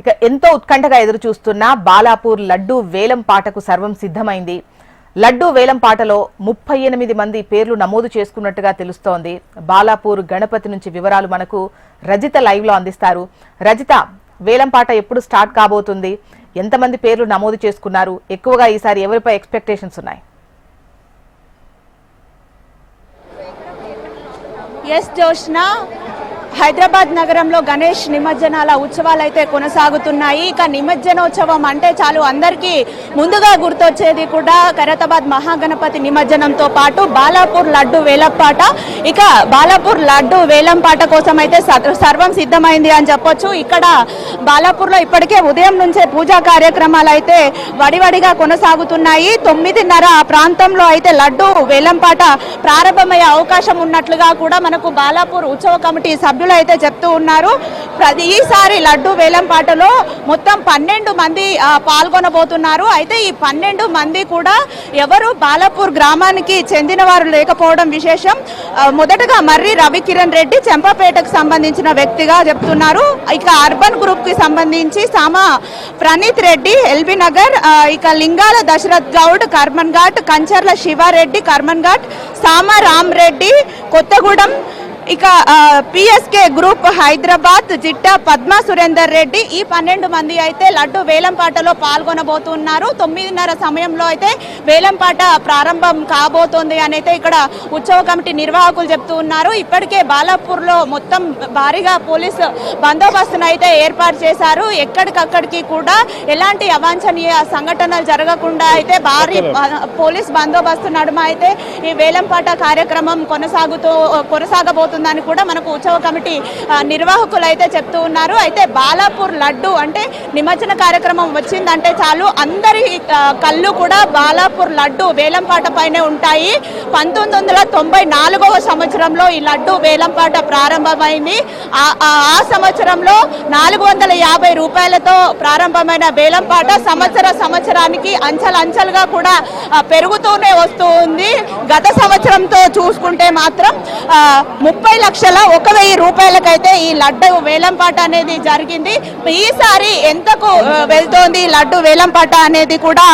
ఇక ఎంతో ఉత్కంఠగా ఎదురు చూస్తున్న బాలాపూర్ లడ్డూ వేలం పాటకు సర్వం సిద్ధమైంది. లడ్డూ వేలం పాటలో 38 మంది పేర్లు నమోదు చేసుకున్నట్టుగా తెలుస్తోంది. బాలాపూర్ గణపతి నుంచి వివరాలు మనకు రజిత లైవ్ లో అందిస్తారు. రజిత, వేలం పాట ఎప్పుడు స్టార్ట్ కాబోతుంది? ఎంతమంది పేర్లు నమోదు చేసుకున్నారు? ఎక్కువగా ఈసారి ఎవరిపై ఎక్స్పెక్టేషన్స్ ఉన్నాయి? ఎస్ జోష్నా, హైదరాబాద్ నగరంలో గణేష్ నిమజ్జనాల ఉత్సవాలు అయితే కొనసాగుతున్నాయి. ఇక నిమజ్జనోత్సవం అంటే చాలు అందరికీ ముందుగా గుర్తొచ్చేది కూడా ఖైరతాబాద్ మహాగణపతి నిమజ్జనంతో పాటు బాలాపూర్ లడ్డు వేలంపాట. ఇక బాలాపూర్ లడ్డు వేలంపాట కోసం అయితే సర్వం సిద్ధమైంది అని చెప్పొచ్చు. ఇక్కడ బాలాపూర్లో ఇప్పటికే ఉదయం నుంచే పూజా కార్యక్రమాలు అయితే వడివడిగా కొనసాగుతున్నాయి. 9:30 ప్రాంతంలో అయితే లడ్డు వేలంపాట ప్రారంభమయ్యే అవకాశం ఉన్నట్లుగా కూడా మనకు బాలాపూర్ ఉత్సవ కమిటీ సభ్యులు అయితే చెప్తూ ఉన్నారు. ఈసారి లడ్డు వేలం పాటలో మొత్తం 12 మంది పాల్గొనబోతున్నారు. అయితే ఈ 12 మంది కూడా ఎవరు బాలాపూర్ గ్రామానికి చెందిన వారు లేకపోవడం విశేషం. మొదటగా మర్రి రవికిరణ్ రెడ్డి చెంపపేటకు సంబంధించిన వ్యక్తిగా చెప్తున్నారు. ఇక అర్బన్ గ్రూప్ కి సంబంధించి సామా ప్రణీత్ రెడ్డి ఎల్బీ నగర్, ఇక లింగాల దశరథ్ గౌడ్ కర్మన్ ఘాట్, కంచర్ల శివారెడ్డి కర్మన్ ఘాట్, సామా రామ్ రెడ్డి కొత్తగూడెం, ఇక పిఎస్కే గ్రూప్ హైదరాబాద్ జిట్టా పద్మా సురేందర్ రెడ్డి. ఈ 12 మంది అయితే లడ్డు వేలంపాటలో పాల్గొనబోతున్నారు. 9:30 సమయంలో అయితే వేలంపాట ప్రారంభం కాబోతోంది అని అయితే ఇక్కడ ఉత్సవ కమిటీ నిర్వాహకులు చెప్తూ ఉన్నారు. ఇప్పటికే బాలాపూర్లో మొత్తం భారీగా పోలీసు బందోబస్తును అయితే ఏర్పాటు చేశారు. ఎక్కడికక్కడికి కూడా ఎలాంటి అవాంఛనీయ సంఘటనలు జరగకుండా అయితే భారీ పోలీస్ బందోబస్తు నడుమ అయితే ఈ వేలంపాట కార్యక్రమం కొనసాగబోతుంది అని కూడా మనకు ఉత్సవ కమిటీ నిర్వాహకులు అయితే చెప్తూ ఉన్నారు. అయితే బాలాపూర్ లడ్డు అంటే నిమజ్జన కార్యక్రమం వచ్చిందంటే చాలు అందరి కళ్ళు కూడా బాలాపూర్ లడ్డు వేలంపాట పైనే ఉంటాయి. 1994వ సంవత్సరంలో ఈ లడ్డు వేలంపాట ప్రారంభమైంది. ఆ సంవత్సరంలో 450 రూపాయలతో ప్రారంభమైన వేలంపాట సంవత్సరానికి అంచెలంచెలుగా కూడా పెరుగుతూనే వస్తూ ఉంది. గత సంవత్సరంతో చూసుకుంటే మాత్రం 30,01,000 రూపాయలకైతే ఈ లడ్డు వేలంపాట అనేది జరిగింది. ఈసారి ఎంతకు వెళ్తోంది లడ్డు వేలంపాట అనేది కూడా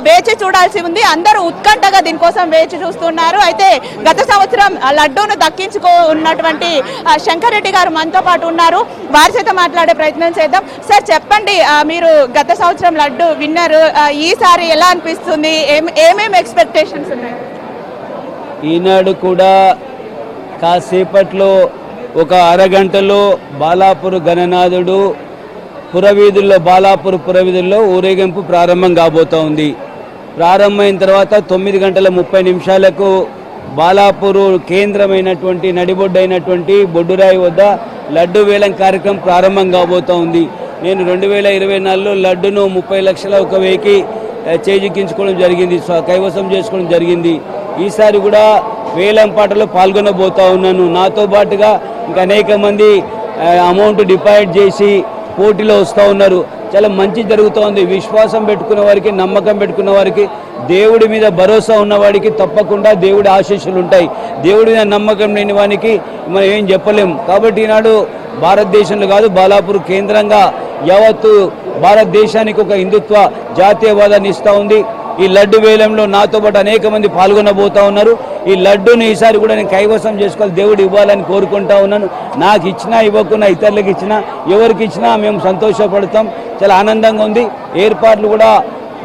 వేచి చూడాల్సి ఉంది. అందరూ ఉత్కంఠగా దీనికోసం వేచి చూస్తున్నారు. అయితే గత సంవత్సరం లడ్డూను దక్కించుకున్నటువంటి శంకర్ రెడ్డి గారు మనతో పాటు ఉన్నారు. వారి చేత మాట్లాడే ప్రయత్నం చేద్దాం. సార్ చెప్పండి, మీరు గత సంవత్సరం లడ్డు విన్నర్, ఈసారి ఎలా అనిపిస్తుంది? ఏమేమి ఎక్స్పెక్టేషన్స్ ఉన్నాయి? ఈనాడు కూడా కాసేపట్లో ఒక అరగంటలో బాలాపూర్ గణనాథుడు పురవీధుల్లో బాలాపూర్ పురవీధుల్లో ఊరేగింపు ప్రారంభం కాబోతూ ఉంది. ప్రారంభమైన తర్వాత 9:30 బాలాపూర్ కేంద్రమైనటువంటి నడిబొడ్డైనటువంటి బొడ్డురాయి వద్ద లడ్డు వేలం కార్యక్రమం ప్రారంభం కాబోతూ ఉంది. నేను 2024లో లడ్డును 30,01,000కి చేజిక్కించుకోవడం జరిగింది, కైవసం చేసుకోవడం జరిగింది. ఈసారి కూడా వేలం పాటలో పాల్గొనబోతా ఉన్నాను. నాతో పాటుగా ఇంకా అనేక మంది అమౌంట్ డిపాజిట్ చేసి పోటీలో వస్తూ ఉన్నారు. చాలా మంచి జరుగుతూ ఉంది. విశ్వాసం పెట్టుకున్న వారికి, నమ్మకం పెట్టుకున్న వారికి, దేవుడి మీద భరోసా ఉన్నవాడికి తప్పకుండా దేవుడి ఆశీస్సులు ఉంటాయి. దేవుడి మీద నమ్మకం లేని వానికి మనం ఏం చెప్పలేము. కాబట్టి ఈనాడు భారతదేశంలో కాదు, బాలాపూర్ కేంద్రంగా యావత్తు భారతదేశానికి ఒక హిందుత్వ జాతీయవాదాన్ని ఇస్తూ ఉంది. ఈ లడ్డు వేలంలో నాతో పాటు అనేక మంది పాల్గొనబోతా ఉన్నారు. ఈ లడ్డుని ఈసారి కూడా నేను కైవసం చేసుకోవాలి, దేవుడు ఇవ్వాలని కోరుకుంటా ఉన్నాను. నాకు ఇచ్చినా ఇవ్వకున్నా, ఇతరులకు ఇచ్చినా, ఎవరికి ఇచ్చినా మేము సంతోషపడతాం. చాలా ఆనందంగా ఉంది. ఏర్పాట్లు కూడా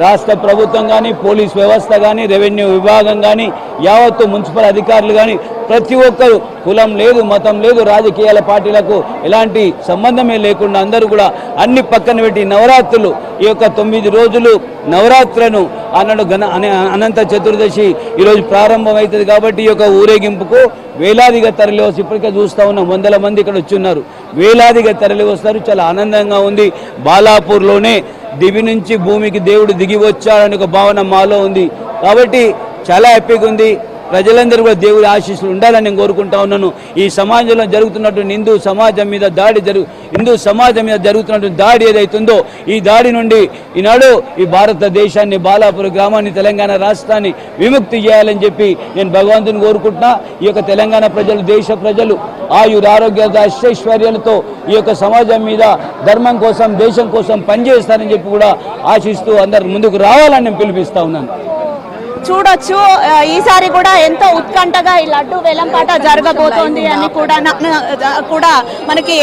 రాష్ట్ర ప్రభుత్వం కానీ, పోలీస్ వ్యవస్థ కానీ, రెవెన్యూ విభాగం కానీ, యావత్తు మున్సిపల్ అధికారులు కానీ ప్రతి ఒక్కరు, కులం లేదు, మతం లేదు, రాజకీయాల పార్టీలకు ఎలాంటి సంబంధమే లేకుండా అందరూ కూడా అన్ని పక్కన పెట్టి నవరాత్రులు, ఈ యొక్క 9 రోజులు నవరాత్రులను అన్నాడు అనంత చతుర్దశి ఈరోజు ప్రారంభమవుతుంది. కాబట్టి ఈ యొక్క ఊరేగింపుకు వేలాదిగా తరలి వస్తారు. ఇప్పటికే చూస్తూ ఉన్నాం, 100 మంది ఇక్కడ వచ్చి ఉన్నారు. వేలాదిగా తరలి వస్తారు. చాలా ఆనందంగా ఉంది. బాలాపూర్లోనే దివి నుంచి భూమికి దేవుడు దిగి వచ్చాడని ఒక భావన మాలో ఉంది. కాబట్టి చాలా హ్యాపీగా ఉంది. ప్రజలందరూ కూడా దేవుడి ఆశీస్సులు ఉండాలని నేను కోరుకుంటా ఉన్నాను. ఈ సమాజంలో జరుగుతున్నటువంటి హిందూ సమాజం మీద జరుగుతున్నటువంటి దాడి ఏదైతుందో ఈ దాడి నుండి ఈనాడు ఈ భారతదేశాన్ని, బాలాపూర్ గ్రామాన్ని, తెలంగాణ రాష్ట్రాన్ని విముక్తి చేయాలని చెప్పి నేను భగవంతుని కోరుకుంటున్నా. ఈ యొక్క తెలంగాణ ప్రజలు, దేశ ప్రజలు ఆరోగ్య అష్టైశ్వర్యాలతో ఈ యొక్క సమాజం మీద, ధర్మం కోసం, దేశం కోసం పనిచేస్తారని చెప్పి కూడా ఆశిస్తూ అందరు ముందుకు రావాలని నేను పిలిపిస్తా ఉన్నాను. చూడొచ్చు, ఈసారి కూడా ఎంతో ఉత్కంఠగా ఈ లడ్డు వేలంపాట జరగబోతోంది అని కూడా మనకి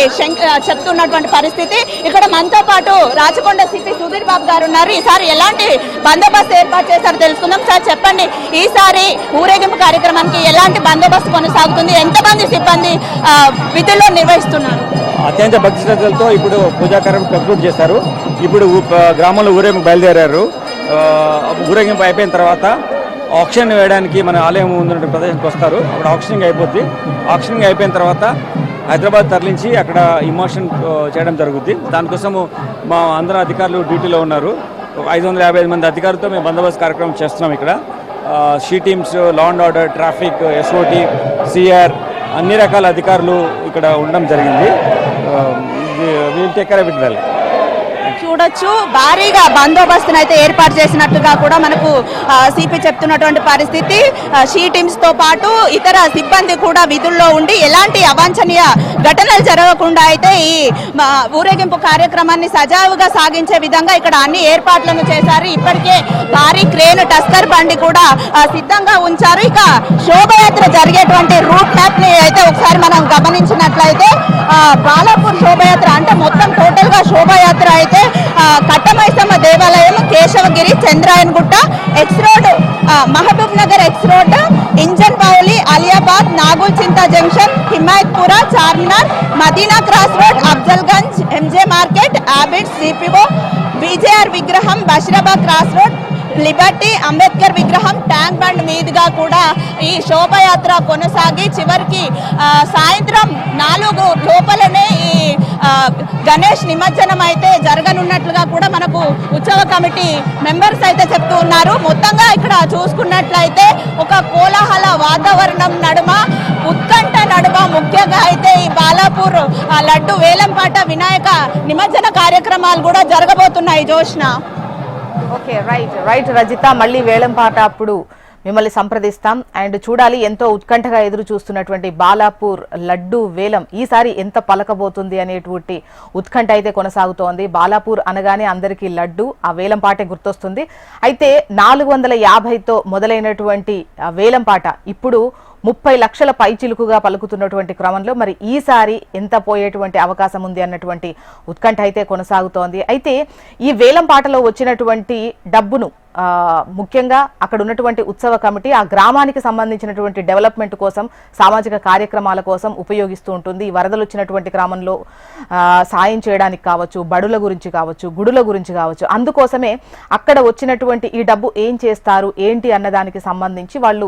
చెప్తున్నటువంటి పరిస్థితి. ఇక్కడ మనతో పాటు రాచకొండ సిపి సుధీర్ బాబు గారు ఉన్నారు. ఈసారి ఎలాంటి బందోబస్తు ఏర్పాటు చేశారో తెలుసుకుందాం. సార్ చెప్పండి, ఈసారి ఊరేగింపు కార్యక్రమానికి ఎలాంటి బందోబస్తు కొనసాగుతుంది, ఎంతమంది సిబ్బంది విధుల్లో నిర్వహిస్తున్నారు? అత్యంత భక్తి శ్రద్ధలతో ఇప్పుడు పూజాకార్యం కంప్లీట్ చేస్తారు. ఇప్పుడు గ్రామంలో ఊరేగింపు బయలుదేరారు. ఊరేగింపు అయిపోయిన తర్వాత ఆక్షన్ వేయడానికి మన ఆలయం ముందు ప్రదేశానికి వస్తారు. అక్కడ ఆక్షనింగ్ అయిపోద్ది. ఆక్షనింగ్ అయిపోయిన తర్వాత హైదరాబాద్ తరలించి అక్కడ ఇమోషన్ చేయడం జరుగుద్ది. దానికోసము మా అందరూ అధికారులు డ్యూటీలో ఉన్నారు. 555 మంది అధికారులతో మేము బందోబస్తు కార్యక్రమం చేస్తున్నాం. ఇక్కడ she teams, law and order, traffic, SOT, CR అన్ని రకాల అధికారులు ఇక్కడ ఉండడం జరిగింది. We'll take care of it well. చూడొచ్చు, భారీగా బందోబస్తును అయితే ఏర్పాటు చేసినట్టుగా కూడా మనకు సిపి చెప్తున్నటువంటి పరిస్థితి. షీ టీమ్స్ తో పాటు ఇతర సిబ్బంది కూడా విధుల్లో ఉండి ఎలాంటి అవాంఛనీయ ఘటనలు జరగకుండా అయితే ఈ ఊరేగింపు కార్యక్రమాన్ని సజావుగా సాగించే విధంగా ఇక్కడ అన్ని ఏర్పాట్లను చేశారు. ఇప్పటికే భారీ క్రేన్, టస్కర్ బండి కూడా సిద్ధంగా ఉంచారు. ఇక శోభయాత్ర జరిగేటువంటి రూట్ మ్యాప్ ని అయితే ఒకసారి మనం గమనించినట్లయితే బాలాపూర్ శోభయాత్ర అంటే మొత్తం టోటల్ గా శోభయాత్ర అయితే కట్టమైసమ్మ దేవాలయం, Keshavagiri, Chandrayangutta, X road, Mahbub Nagar X road, Engine Bowli, Aliabad, Nagul Chinta junction, Himayatpura, Charminar, Madina cross road, Afzalgunj, MJ market, Abids, CPO, BJR విగ్రహం, Basheerabad cross road, liberty, Ambedkar విగ్రహం, ట్యాంక్ బండ్ మీదుగా కూడా ఈ శోభయాత్ర కొనసాగి చివరికి సాయంత్రం 4 లోపలనే ఈ గణేష్ నిమజ్జనం అయితే జరగనున్నట్లుగా కూడా మనకు ఉత్సవ కమిటీ మెంబర్స్ అయితే చెప్తూ ఉన్నారు. మొత్తంగా ఇక్కడ చూసుకున్నట్లయితే ఒక కోలాహల వాతావరణం నడుమ, ఉత్కంఠ నడుమ ముఖ్యంగా అయితే ఈ బాలాపూర్ లడ్డు వేలంపాట, వినాయక నిమజ్జన కార్యక్రమాలు కూడా జరగబోతున్నాయి. జోష్న. ఓకే, రైట్ రజిత, మళ్ళీ వేలంపాట అప్పుడు మిమ్మల్ని సంప్రదిస్తాం. అండ్ చూడాలి, ఎంతో ఉత్కంఠగా ఎదురు చూస్తున్నటువంటి బాలాపూర్ లడ్డు వేలం ఈసారి ఎంత పలకబోతుంది అనేటువంటి ఉత్కంఠ అయితే కొనసాగుతోంది. బాలాపూర్ అనగానే అందరికీ లడ్డు, ఆ వేలంపాటే గుర్తొస్తుంది. అయితే 450తో మొదలైనటువంటి వేలంపాట ఇప్పుడు 30 లక్షల పైచిలుకుగా పలుకుతున్నటువంటి క్రమంలో మరి ఈసారి ఎంత పోయేటువంటి అవకాశం ఉంది అన్నటువంటి ఉత్కంఠ అయితే కొనసాగుతోంది. అయితే ఈ వేలంపాటలో వచ్చినటువంటి డబ్బును ముఖ్యంగా అక్కడ ఉన్నటువంటి ఉత్సవ కమిటీ ఆ గ్రామానికి సంబంధించినటువంటి డెవలప్మెంట్ కోసం, సామాజిక కార్యక్రమాల కోసం ఉపయోగిస్తూ ఉంటుంది. ఈ వరదలు వచ్చినటువంటి గ్రామంలో సాయం చేయడానికి కావచ్చు, బడుల గురించి కావచ్చు, గుడుల గురించి కావచ్చు, అందుకోసమే అక్కడ వచ్చినటువంటి ఈ డబ్బు ఏం చేస్తారు ఏంటి అన్నదానికి సంబంధించి వాళ్ళు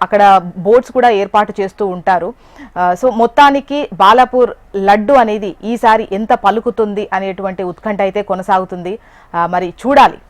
అక్కడ బోర్డ్స్ కూడా ఏర్పాటు చేస్తూ ఉంటారు. సో మొత్తానికి బాలాపూర్ లడ్డు అనేది ఈసారి ఎంత పలుకుతుంది అనేటువంటి ఉత్కంఠ అయితే కొనసాగుతుంది. మరి చూడాలి.